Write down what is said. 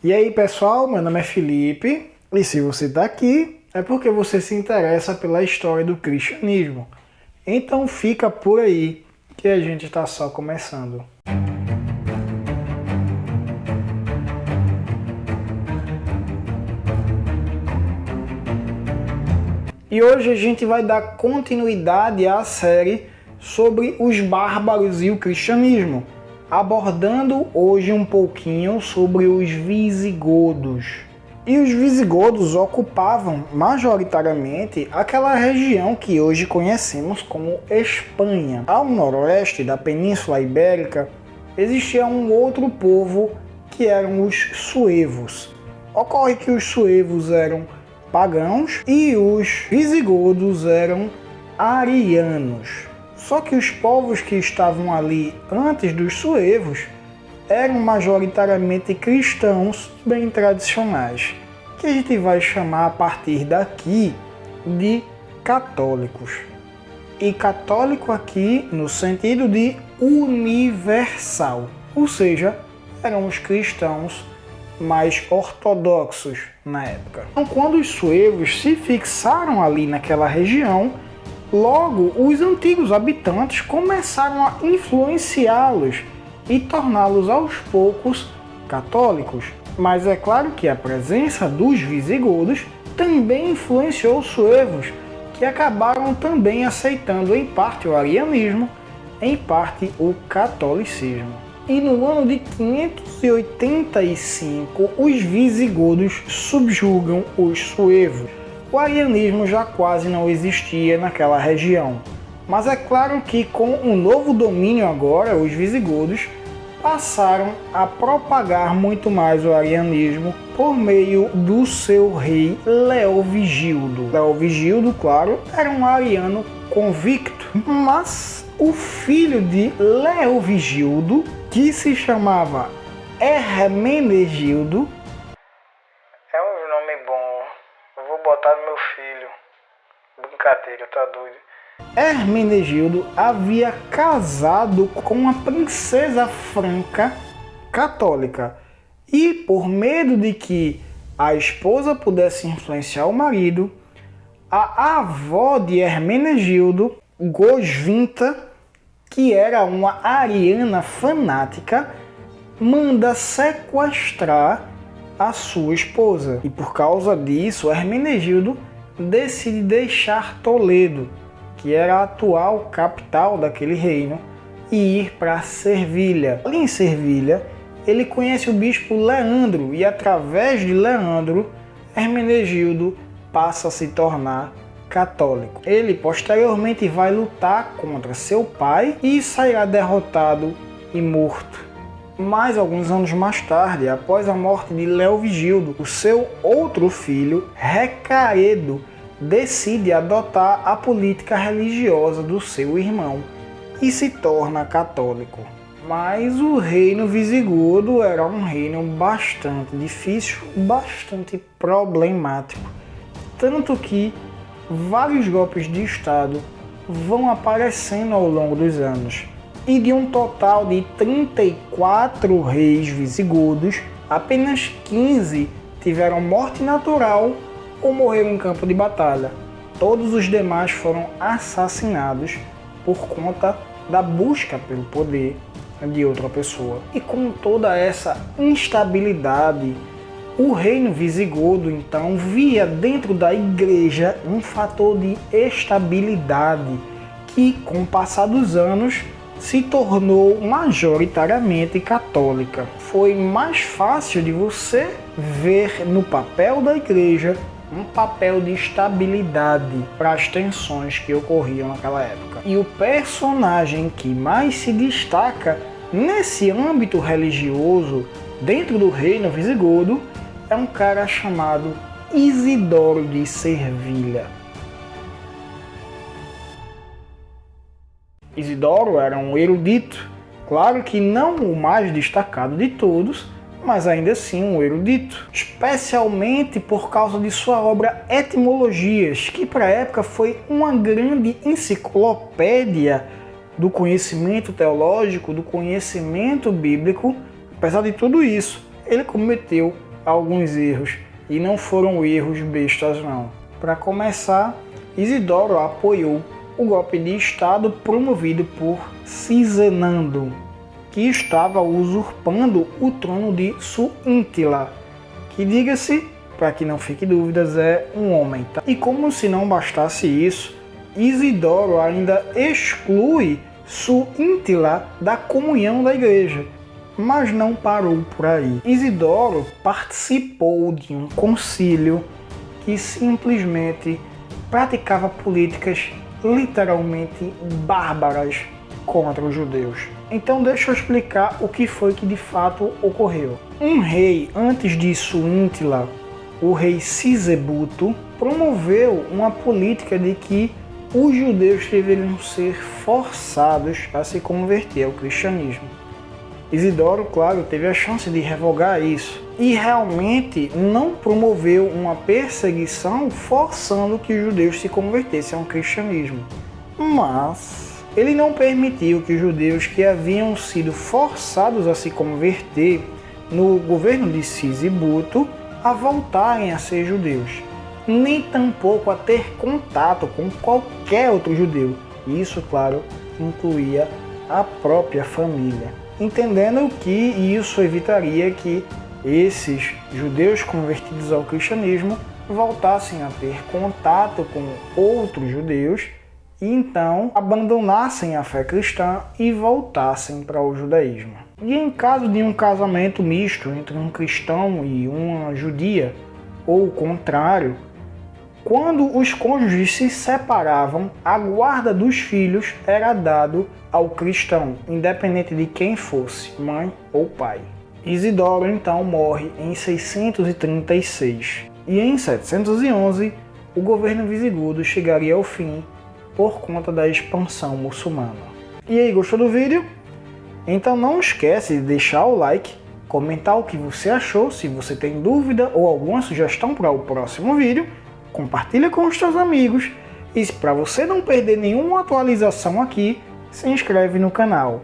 E aí pessoal, meu nome é Felipe e se você está aqui é porque você se interessa pela história do cristianismo. Então fica por aí que a gente está só começando. E hoje a gente vai dar continuidade à série sobre os bárbaros e o cristianismo, abordando hoje um pouquinho sobre os visigodos. E os visigodos ocupavam majoritariamente aquela região que hoje conhecemos como Espanha. Ao noroeste da Península Ibérica existia um outro povo que eram os suevos. Ocorre que os suevos eram pagãos e os visigodos eram arianos. Só que os povos que estavam ali antes dos suevos eram majoritariamente cristãos bem tradicionais, que a gente vai chamar a partir daqui de católicos. E católico aqui no sentido de universal, ou seja, eram os cristãos mais ortodoxos na época. Então, quando os suevos se fixaram ali naquela região, logo os antigos habitantes começaram a influenciá-los e torná-los aos poucos católicos. Mas é claro que a presença dos visigodos também influenciou os suevos, que acabaram também aceitando em parte o arianismo, em parte o catolicismo. E no ano de 585, os visigodos subjugam os suevos. O arianismo já quase não existia naquela região, mas é claro que com o novo domínio agora, os visigodos passaram a propagar muito mais o arianismo por meio do seu rei Leovigildo. Leovigildo, claro, era um ariano convicto, mas o filho de Leovigildo, que se chamava Hermenegildo, é um nome bom, eu vou botar no meu filho, brincadeira, tá doido? Hermenegildo havia casado com uma princesa franca católica e, por medo de que a esposa pudesse influenciar o marido, a avó de Hermenegildo, Goswinta, que era uma ariana fanática, manda sequestrar a sua esposa. E por causa disso, Hermenegildo decide deixar Toledo, que era a atual capital daquele reino, e ir para Servilha. Ali em Servilha, ele conhece o bispo Leandro e através de Leandro, Hermenegildo passa a se tornar católico. Ele posteriormente vai lutar contra seu pai e sairá derrotado e morto. Mas alguns anos mais tarde, após a morte de Leovigildo, o seu outro filho, Recaredo, decide adotar a política religiosa do seu irmão e se torna católico. Mas o reino visigodo era um reino bastante difícil, bastante problemático, tanto que vários golpes de Estado vão aparecendo ao longo dos anos. E de um total de 34 reis visigodos, apenas 15 tiveram morte natural ou morreram em campo de batalha. Todos os demais foram assassinados por conta da busca pelo poder de outra pessoa. E com toda essa instabilidade, o reino visigodo então via dentro da igreja um fator de estabilidade que, com o passar dos anos, se tornou majoritariamente católica. Foi mais fácil de você ver no papel da igreja um papel de estabilidade para as tensões que ocorriam naquela época. E o personagem que mais se destaca nesse âmbito religioso dentro do reino visigodo é um cara chamado Isidoro de Servilha. Isidoro era um erudito, claro que não o mais destacado de todos, mas ainda assim um erudito, especialmente por causa de sua obra Etimologias, que para a época foi uma grande enciclopédia do conhecimento teológico, do conhecimento bíblico. Apesar de tudo isso, ele cometeu alguns erros, e não foram erros bestas não. Para começar, Isidoro apoiou o golpe de Estado promovido por Cisenando, que estava usurpando o trono de Suíntila, que, diga-se, para que não fique dúvidas, é um homem. Tá? E como se não bastasse isso, Isidoro ainda exclui Suíntila da comunhão da igreja. Mas não parou por aí. Isidoro participou de um concílio que simplesmente praticava políticas literalmente bárbaras contra os judeus. Então deixa eu explicar o que foi que de fato ocorreu. Um rei antes de Suíntila, o rei Sisebuto, promoveu uma política de que os judeus deveriam ser forçados a se converter ao cristianismo. Isidoro, claro, teve a chance de revogar isso e realmente não promoveu uma perseguição forçando que os judeus se convertessem ao cristianismo. Mas ele não permitiu que os judeus que haviam sido forçados a se converter no governo de Sisebuto a voltarem a ser judeus, nem tampouco a ter contato com qualquer outro judeu. Isso, claro, incluía a própria família. Entendendo que isso evitaria que esses judeus convertidos ao cristianismo voltassem a ter contato com outros judeus e então abandonassem a fé cristã e voltassem para o judaísmo. E em caso de um casamento misto entre um cristão e uma judia, ou o contrário, quando os cônjuges se separavam, a guarda dos filhos era dado ao cristão, independente de quem fosse, mãe ou pai. Isidoro então morre em 636 e em 711 o governo visigodo chegaria ao fim por conta da expansão muçulmana. E aí, gostou do vídeo? Então não esquece de deixar o like, comentar o que você achou, se você tem dúvida ou alguma sugestão para o próximo vídeo, compartilha com os seus amigos e para você não perder nenhuma atualização aqui, se inscreve no canal.